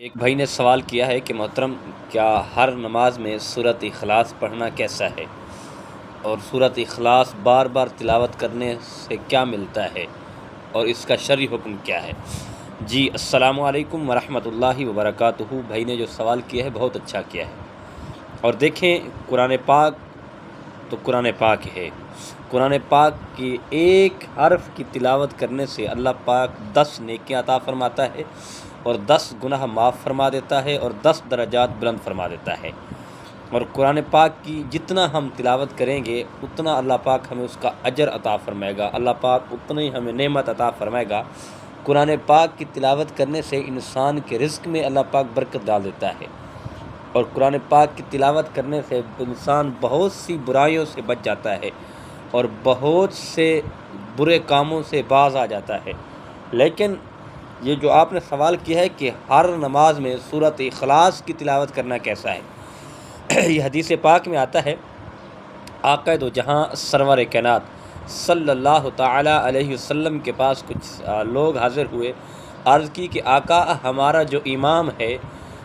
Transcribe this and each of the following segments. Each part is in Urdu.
ایک بھائی نے سوال کیا ہے کہ محترم کیا ہر نماز میں سورۃ اخلاص پڑھنا کیسا ہے، اور سورۃ اخلاص بار بار تلاوت کرنے سے کیا ملتا ہے اور اس کا شرعی حکم کیا ہے؟ جی السلام علیکم ورحمۃ اللہ وبرکاتہ۔ بھائی نے جو سوال کیا ہے بہت اچھا کیا ہے، اور دیکھیں قرآن پاک تو قرآن پاک ہے۔ قرآن پاک کی ایک حرف کی تلاوت کرنے سے اللہ پاک 10 نیکیاں عطا فرماتا ہے اور 10 گناہ معاف فرما دیتا ہے اور 10 درجات بلند فرما دیتا ہے۔ اور قرآن پاک کی جتنا ہم تلاوت کریں گے اتنا اللہ پاک ہمیں اس کا اجر عطا فرمائے گا، اللہ پاک اتنی ہمیں نعمت عطا فرمائے گا۔ قرآن پاک کی تلاوت کرنے سے انسان کے رزق میں اللہ پاک برکت ڈال دیتا ہے، اور قرآن پاک کی تلاوت کرنے سے انسان بہت سی برائیوں سے بچ جاتا ہے اور بہت سے برے کاموں سے باز آ جاتا ہے۔ لیکن یہ جو آپ نے سوال کیا ہے کہ ہر نماز میں سورۃ اخلاص کی تلاوت کرنا کیسا ہے، یہ حدیث پاک میں آتا ہے، آقا دو جہاں سرور کائنات صلی اللہ تعالی علیہ وسلم کے پاس کچھ لوگ حاضر ہوئے، عرض کی کہ آقا ہمارا جو امام ہے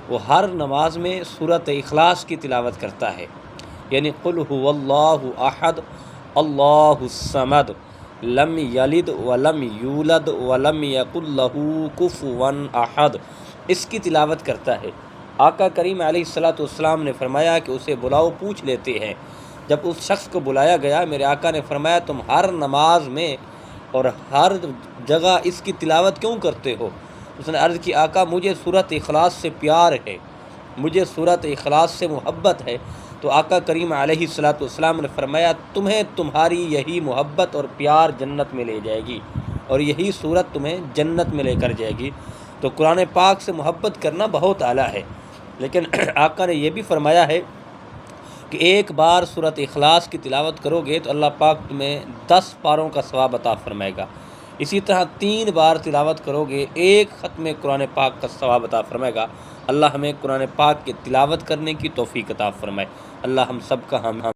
وہ ہر نماز میں سورۃ اخلاص کی تلاوت کرتا ہے، یعنی قل هو اللہ احد اللہ الصمد لم یلد ولم یولد ولم یکن لہ کفوا احد، اس کی تلاوت کرتا ہے۔ آقا کریم علیہ السلام نے فرمایا کہ اسے بلاؤ، پوچھ لیتے ہیں۔ جب اس شخص کو بلایا گیا، میرے آقا نے فرمایا تم ہر نماز میں اور ہر جگہ اس کی تلاوت کیوں کرتے ہو؟ اس نے عرض کی آقا مجھے سورۃ اخلاص سے پیار ہے، مجھے سورۃ اخلاص سے محبت ہے۔ تو آقا کریم علیہ السلام نے فرمایا تمہیں تمہاری یہی محبت اور پیار جنت میں لے جائے گی، اور یہی سورت تمہیں جنت میں لے کر جائے گی۔ تو قرآن پاک سے محبت کرنا بہت اعلیٰ ہے، لیکن آقا نے یہ بھی فرمایا ہے کہ ایک بار سورۃ اخلاص کی تلاوت کرو گے تو اللہ پاک تمہیں 10 پاروں کا ثواب عطا فرمائے گا۔ اسی طرح 3 بار تلاوت کرو گے ایک ختم قرآن پاک کا ثواب عطا فرمائے گا۔ اللہ ہمیں قرآن پاک کی تلاوت کرنے کی توفیق عطا فرمائے۔ اللہ ہم سب کا ہم